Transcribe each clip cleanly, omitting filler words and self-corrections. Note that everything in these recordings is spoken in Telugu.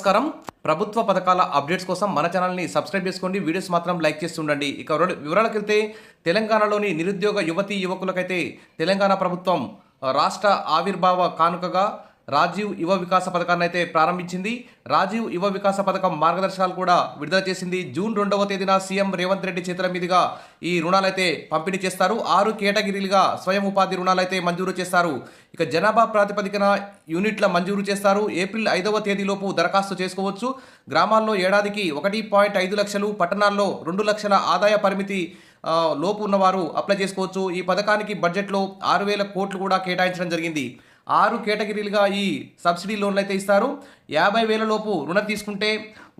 నమస్కారం. ప్రభుత్వ పథకాల అప్డేట్స్ కోసం మన ఛానల్ని సబ్స్క్రైబ్ చేసుకోండి. వీడియోస్ మాత్రం లైక్ చేస్తుండండి. ఇక వివరాలకెళ్తే తెలంగాణలోని నిరుద్యోగ యువతీ యువకులకైతే తెలంగాణ ప్రభుత్వం రాష్ట్ర ఆవిర్భావ కానుకగా రాజీవ్ యువ వికాస పథకాన్ని అయితే ప్రారంభించింది. రాజీవ్ యువ వికాస పథకం మార్గదర్శకాలు కూడా విడుదల చేసింది. జూన్ 2వ తేదీన సీఎం రేవంత్ రెడ్డి చేతుల మీదుగా ఈ రుణాలైతే పంపిణీ చేస్తారు. 6 కేటగిరీలుగా స్వయం ఉపాధి రుణాలైతే మంజూరు చేస్తారు. ఇక జనాభా ప్రాతిపదికన యూనిట్ల మంజూరు చేస్తారు. ఏప్రిల్ 5వ తేదీలోపు దరఖాస్తు చేసుకోవచ్చు. గ్రామాల్లో ఏడాదికి 1.5 లక్షలు, పట్టణాల్లో 2 లక్షల ఆదాయ పరిమితి లోపు ఉన్నవారు అప్లై చేసుకోవచ్చు. ఈ పథకానికి బడ్జెట్లో 6,000 కోట్లు కూడా కేటాయించడం జరిగింది. 6 కేటగిరీలుగా ఈ సబ్సిడీ లోన్లు అయితే ఇస్తారు. 50,000 లోపు రుణం తీసుకుంటే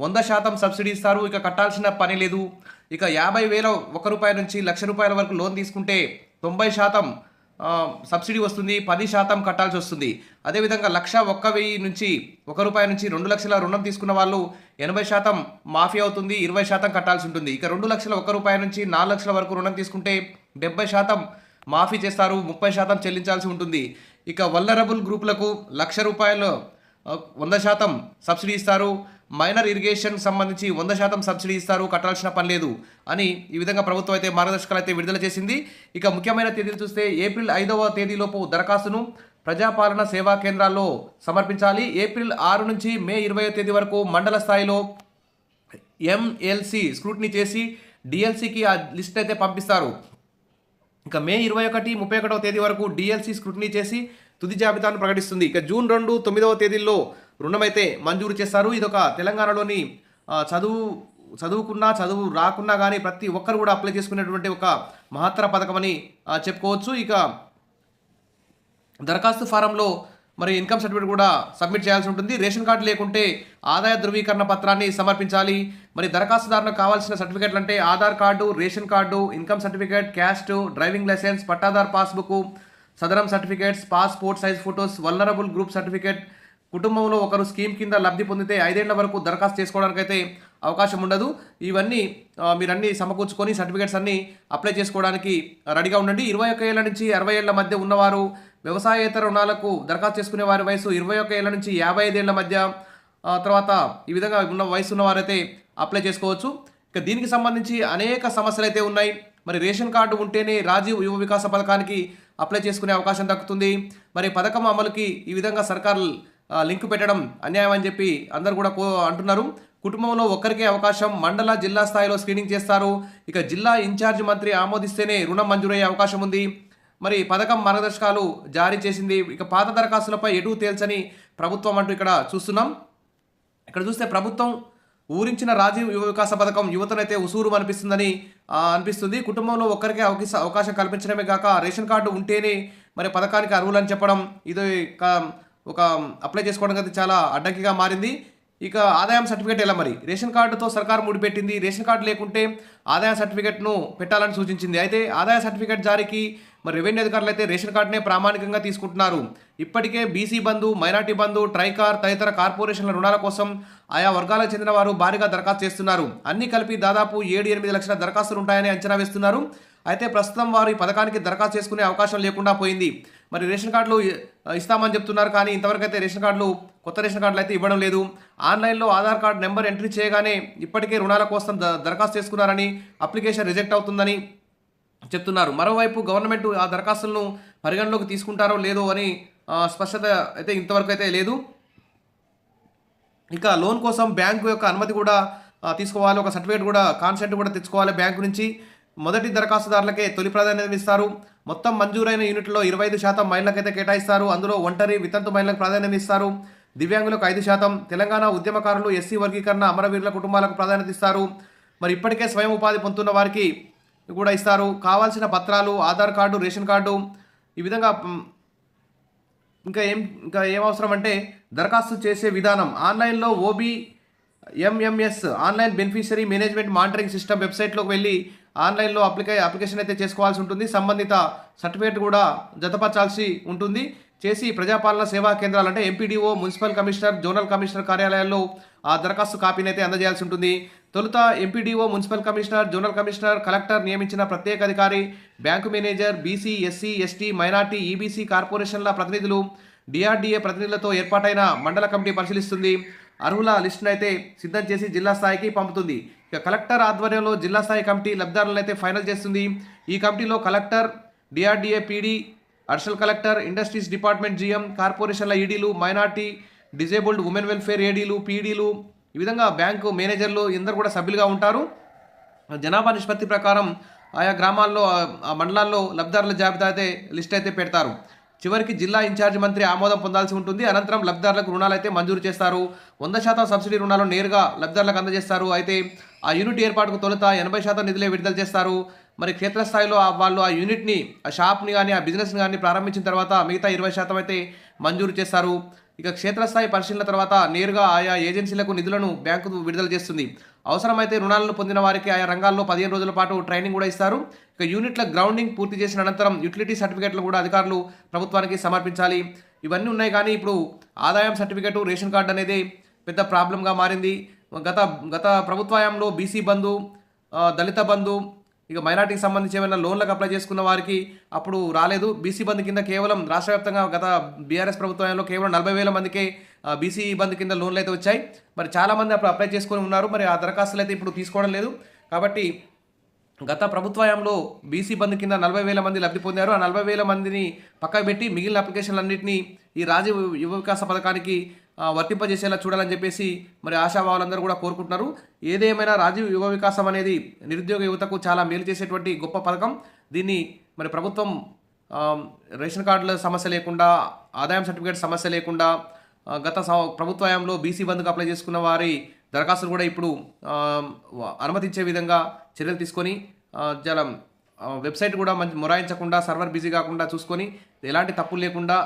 100% సబ్సిడీ ఇస్తారు. ఇక కట్టాల్సిన పని లేదు. ఇక 50,000 రూపాయి నుంచి ₹1,00,000 వరకు లోన్ తీసుకుంటే 90% సబ్సిడీ వస్తుంది, 10% కట్టాల్సి వస్తుంది. అదేవిధంగా ₹1,01,000 నుంచి రూపాయి నుంచి 2 లక్షల రుణం తీసుకున్న వాళ్ళు 80% మాఫీ అవుతుంది, 20% కట్టాల్సి ఉంటుంది. ఇక రూపాయి నుంచి 4 లక్షల వరకు రుణం తీసుకుంటే 70% మాఫీ చేస్తారు, 30% చెల్లించాల్సి ఉంటుంది. ఇక వల్నరబుల్ గ్రూపులకు ₹1,00,000 100% సబ్సిడీ ఇస్తారు. మైనర్ ఇరిగేషన్ సంబంధించి 100% సబ్సిడీ ఇస్తారు, కట్టాల్సిన పని లేదు అని ఈ విధంగా ప్రభుత్వం అయితే మార్గదర్శకాలు అయితే విడుదల చేసింది. ఇక ముఖ్యమైన తేదీలు చూస్తే ఏప్రిల్ 5వ తేదీలోపు దరఖాస్తును ప్రజాపాలన సేవా కేంద్రాల్లో సమర్పించాలి. ఏప్రిల్ 6 నుంచి మే 20వ తేదీ వరకు మండల స్థాయిలో MLC స్క్రూటినీ చేసి DLCకి ఆ లిస్ట్ అయితే పంపిస్తారు. ఇక మే 21, 31వ తేదీ వరకు DLC స్క్రూటినీ చేసి తుది జాబితాను ప్రకటిస్తుంది. ఇక జూన్ 2, 9వ తేదీల్లో రుణమైతే మంజూరు చేస్తారు. ఇదొక తెలంగాణలోని చదువు రాకున్నా కానీ ప్రతి ఒక్కరు కూడా అప్లై చేసుకునేటువంటి ఒక మహత్తర పథకం అని చెప్పుకోవచ్చు. ఇక దరఖాస్తు ఫారంలో మరి ఇన్కమ్ సర్టిఫికేట్ కూడా సబ్మిట్ చేయాల్సి ఉంటుంది. రేషన్ కార్డు లేకుంటే ఆదాయ ధృవీకరణ పత్రాన్ని సమర్పించాలి. మరి దరఖాస్తుదారులకు కావాల్సిన సర్టిఫికేట్లు అంటే Aadhaar card, ration card, income certificate, caste, driving licence, pattadar passbook, Sadaram certificates, passport size photos, vulnerable group certificate. కుటుంబంలో ఒకరు స్కీమ్ కింద లబ్ధి పొందితే 5 ఏళ్ల వరకు దరఖాస్తు చేసుకోవడానికైతే అవకాశం ఉండదు. ఇవన్నీ మీరన్నీ సమకూర్చుకొని సర్టిఫికేట్స్ అన్నీ అప్లై చేసుకోవడానికి రెడీగా ఉండండి. 21 ఏళ్ల నుంచి 60 ఏళ్ల మధ్య ఉన్నవారు, వ్యవసాయేతర రుణాలకు దరఖాస్తు చేసుకునే వారి వయసు 21 ఏళ్ల నుంచి 55 ఏళ్ల మధ్య, తర్వాత ఈ విధంగా ఉన్న వయసు ఉన్నవారైతే అప్లై చేసుకోవచ్చు. ఇక దీనికి సంబంధించి అనేక సమస్యలు అయితే ఉన్నాయి. మరి రేషన్ కార్డు ఉంటేనే రాజీవ్ యువ వికాస పథకానికి అప్లై చేసుకునే అవకాశం దక్కుతుంది. మరి పథకం అమలుకి ఈ విధంగా సర్కార్ లింక్ పెట్టడం అన్యాయం అని చెప్పి అందరు కూడా అంటున్నారు. కుటుంబంలో ఒక్కరికే అవకాశం, మండల జిల్లా స్థాయిలో స్క్రీనింగ్ చేస్తారు. ఇక జిల్లా ఇన్ఛార్జ్ మంత్రి ఆమోదిస్తేనే రుణం మంజూరయ్యే అవకాశం ఉంది. మరి పథకం మార్గదర్శకాలు జారీ చేసింది. ఇక పాత దరఖాస్తులపై ఎటు తేల్చని ప్రభుత్వం అంటూ ఇక్కడ చూస్తున్నాం. ఇక్కడ చూస్తే ప్రభుత్వం ఊరించిన రాజీవ్ యువ వికాస పథకం యువతనైతే ఉసూరు అనిపిస్తుంది. కుటుంబంలో ఒక్కరికే అవకాశం కల్పించడమే కాక రేషన్ కార్డు ఉంటేనే మరి పథకానికి అర్హులని చెప్పడం ఇది ఒక అప్లై చేసుకోవడం అయితే చాలా అడ్డంకిగా మారింది. ఇక ఆదాయం సర్టిఫికేట్ ఎలా మరి రేషన్ కార్డుతో సర్కారు ముడిపెట్టింది. రేషన్ కార్డు లేకుంటే ఆదాయ సర్టిఫికేట్ను పెట్టాలని సూచించింది. అయితే ఆదాయ సర్టిఫికేట్ జారీకి మరి రెవెన్యూ అధికారులు అయితే రేషన్ కార్డునే ప్రామాణికంగా తీసుకుంటున్నారు. ఇప్పటికే బీసీ బంధు, మైనార్టీ బంధు, ట్రైకార్ తదితర కార్పొరేషన్ల రుణాల కోసం ఆయా వర్గాలకు చెందిన వారు భారీగా దరఖాస్తు చేస్తున్నారు. అన్ని కలిపి దాదాపు 7-8 లక్షల దరఖాస్తులు ఉంటాయని అంచనా వేస్తున్నారు. అయితే ప్రస్తుతం వారు ఈ పథకానికి దరఖాస్తు చేసుకునే అవకాశం లేకుండా పోయింది. మరి రేషన్ కార్డులు ఇస్తామని చెప్తున్నారు, కానీ ఇంతవరకు అయితే కొత్త రేషన్ కార్డులు అయితే ఇవ్వడం లేదు. ఆన్లైన్లో ఆధార్ కార్డు నెంబర్ ఎంట్రీ చేయగానే ఇప్పటికే రుణాల కోసం దరఖాస్తు చేసుకున్నారని, అప్లికేషన్ రిజెక్ట్ అవుతుందని చెప్తున్నారు. మరోవైపు గవర్నమెంట్ ఆ దరఖాస్తులను పరిగణలోకి తీసుకుంటారో లేదో అని స్పష్టత అయితే ఇంతవరకు అయితే లేదు. ఇక లోన్ కోసం బ్యాంకు యొక్క అనుమతి కూడా తీసుకోవాలి. ఒక సర్టిఫికేట్ కూడా, కాన్సెంట్ కూడా తెచ్చుకోవాలి బ్యాంకు నుంచి. మొదటి దరఖాస్తుదారులకే తొలి ప్రాధాన్యత ఇస్తారు. మొత్తం మంజూరైన యూనిట్లో 25% మహిళలకైతే కేటాయిస్తారు. అందులో ఒంటరి, వితంతు మహిళలకు ప్రాధాన్యత ఇస్తారు. దివ్యాంగులకు 5%, తెలంగాణ ఉద్యమకారులు, ఎస్సీ వర్గీకరణ అమరవీరుల కుటుంబాలకు ప్రాధాన్యత ఇస్తారు. మరి ఇప్పటికే స్వయం ఉపాధి పొందుతున్న వారికి కూడా ఇస్తారు. కావాల్సిన పత్రాలు ఆధార్ కార్డు, రేషన్ కార్డు, ఈ విధంగా ఇంకా ఏం అవసరం అంటే దరఖాస్తు చేసే విధానం ఆన్లైన్లో OBMMS online beneficiary management monitoring system వెబ్సైట్లోకి వెళ్ళి ఆన్లైన్లో అప్లికేషన్ అయితే చేసుకోవాల్సి ఉంటుంది. సంబంధిత సర్టిఫికేట్ కూడా జతపరచాల్సి ఉంటుంది. చేసి ప్రజాపాలన సేవా కేంద్రాలు అంటే MPDO, municipal commissioner, zonal commissioner కార్యాలయాల్లో ఆ దరఖాస్తు కాపీని అయితే అందజేయాల్సి ఉంటుంది. తొలుత MPDO, municipal commissioner, zonal commissioner, collector నియమించిన ప్రత్యేక అధికారి, bank manager, BC, SC, ST, minority, EBC కార్పొరేషన్ల ప్రతినిధులు, DRDA ప్రతినిధులతో ఏర్పాటైన మండల కమిటీ పరిశీలిస్తుంది. అర్హుల లిస్టును అయితే సిద్ధం చేసి జిల్లా స్థాయికి పంపుతుంది. ఇక కలెక్టర్ ఆధ్వర్యంలో జిల్లా స్థాయి కమిటీ లబ్ధిదారులను అయితే ఫైనల్ చేస్తుంది. ఈ కమిటీలో collector, DRDA PD, additional collector, industries department GM, కార్పొరేషన్ల ఈడీలు, మైనార్టీ, డిజేబుల్డ్, ఉమెన్ వెల్ఫేర్ ఏడీలు, పీడీలు, ఈ విధంగా బ్యాంకు మేనేజర్లు అందరూ కూడా సభ్యులుగా ఉంటారు. జనాభా నిష్పత్తి ప్రకారం ఆయా గ్రామాల్లో ఆ మండలాల్లో లబ్ధిదారుల జాబితా అయితే లిస్ట్ అయితే పెడతారు. చివరికి జిల్లా ఇన్ఛార్జి మంత్రి ఆమోదం పొందాల్సి ఉంటుంది. అనంతరం లబ్ధిదారులకు రుణాలు అయితే మంజూరు చేస్తారు. 100% సబ్సిడీ రుణాలు నేరుగా లబ్ధిదారులకు అందజేస్తారు. అయితే ఆ యూనిట్ ఏర్పాటుకు తొలుత 80% నిధులే విడుదల చేస్తారు. మరి క్షేత్రస్థాయిలో వాళ్ళు ఆ యూనిట్ని, ఆ షాప్ని కానీ ఆ బిజినెస్ని కానీ ప్రారంభించిన తర్వాత మిగతా 20% అయితే మంజూరు చేస్తారు. ఇక క్షేత్రస్థాయి పరిశీలన తర్వాత నేరుగా ఆయా ఏజెన్సీలకు నిధులను బ్యాంకు విడుదల చేస్తుంది. అవసరమైతే రుణాలను పొందిన వారికి ఆయా రంగాల్లో 15 రోజుల పాటు ట్రైనింగ్ కూడా ఇస్తారు. ఇక యూనిట్ల గ్రౌండింగ్ పూర్తి చేసిన అనంతరం యుటిలిటీ సర్టిఫికేట్లు కూడా అధికారులు ప్రభుత్వానికి సమర్పించాలి. ఇవన్నీ ఉన్నాయి, కానీ ఇప్పుడు ఆదాయం సర్టిఫికేట్, రేషన్ కార్డు అనేది పెద్ద ప్రాబ్లంగా మారింది. గత ప్రభుత్వంలో బీసీ బంధు, దళిత బంధు, ఇక మైనార్టీకి సంబంధించి ఏమైనా లోన్లకు అప్లై చేసుకున్న వారికి అప్పుడు రాలేదు. బీసీ బంధు కింద కేవలం రాష్ట్ర వ్యాప్తంగా గత బీఆర్ఎస్ ప్రభుత్వంలో కేవలం 40,000 మందికే బీసీ బంధు కింద లోన్లు అయితే వచ్చాయి. మరి చాలామంది అప్పుడు అప్లై చేసుకొని ఉన్నారు. మరి ఆ దరఖాస్తులు అయితే ఇప్పుడు తీసుకోవడం లేదు. కాబట్టి గత ప్రభుత్వంలో బీసీ బంధు కింద 40,000 మంది లబ్ధి పొందారు. ఆ 40,000 మందిని పక్కకు పెట్టి మిగిలిన అప్లికేషన్లన్నింటినీ ఈ రాజీవ్ యువ వికాస పథకానికి వర్తింపజేసేలా చూడాలని చెప్పేసి మరి ఆశావాళ్ళందరూ కూడా కోరుకుంటున్నారు. ఏదేమైనా రాజీవ్ యువ వికాసం అనేది నిరుద్యోగ యువతకు చాలా మేలు చేసేటువంటి గొప్ప పథకం. దీన్ని మరి ప్రభుత్వం రేషన్ కార్డుల సమస్య లేకుండా, ఆదాయం సర్టిఫికేట్ సమస్య లేకుండా గత ప్రభుత్వంలో బీసీ బంధుకు అప్లై చేసుకున్న వారి దరఖాస్తులు కూడా ఇప్పుడు అనుమతించే విధంగా చర్యలు తీసుకొని చాలా వెబ్సైట్ కూడా మొరాయించకుండా, సర్వర్ బిజీ కాకుండా చూసుకొని ఎలాంటి తప్పులు లేకుండా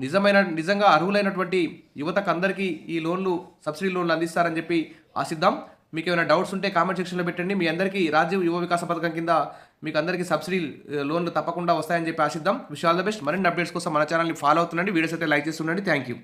నిజంగా అర్హులైనటువంటి యువతకు అందరికీ ఈ లోన్లు, సబ్సిడీ లోన్లు అందిస్తారని చెప్పి ఆశిద్దాం. మీకు ఏమైనా డౌట్స్ ఉంటే కామెంట్ సెక్షన్లో పెట్టండి. మీ అందరికీ రాజీవ్ యువ వికాస పథకం కింద మీకు అందరికీ సబ్సిడీ లోన్లు తప్పకుండా వస్తాయని చెప్పి ఆశిద్దాం. Wish all the best. మరిన్ని అప్డేట్స్ కోసం మన ఛానల్ని ఫాలో అవుతుండండి. వీడియోస్ అయితే లైక్ చేస్తుండండి. Thank you.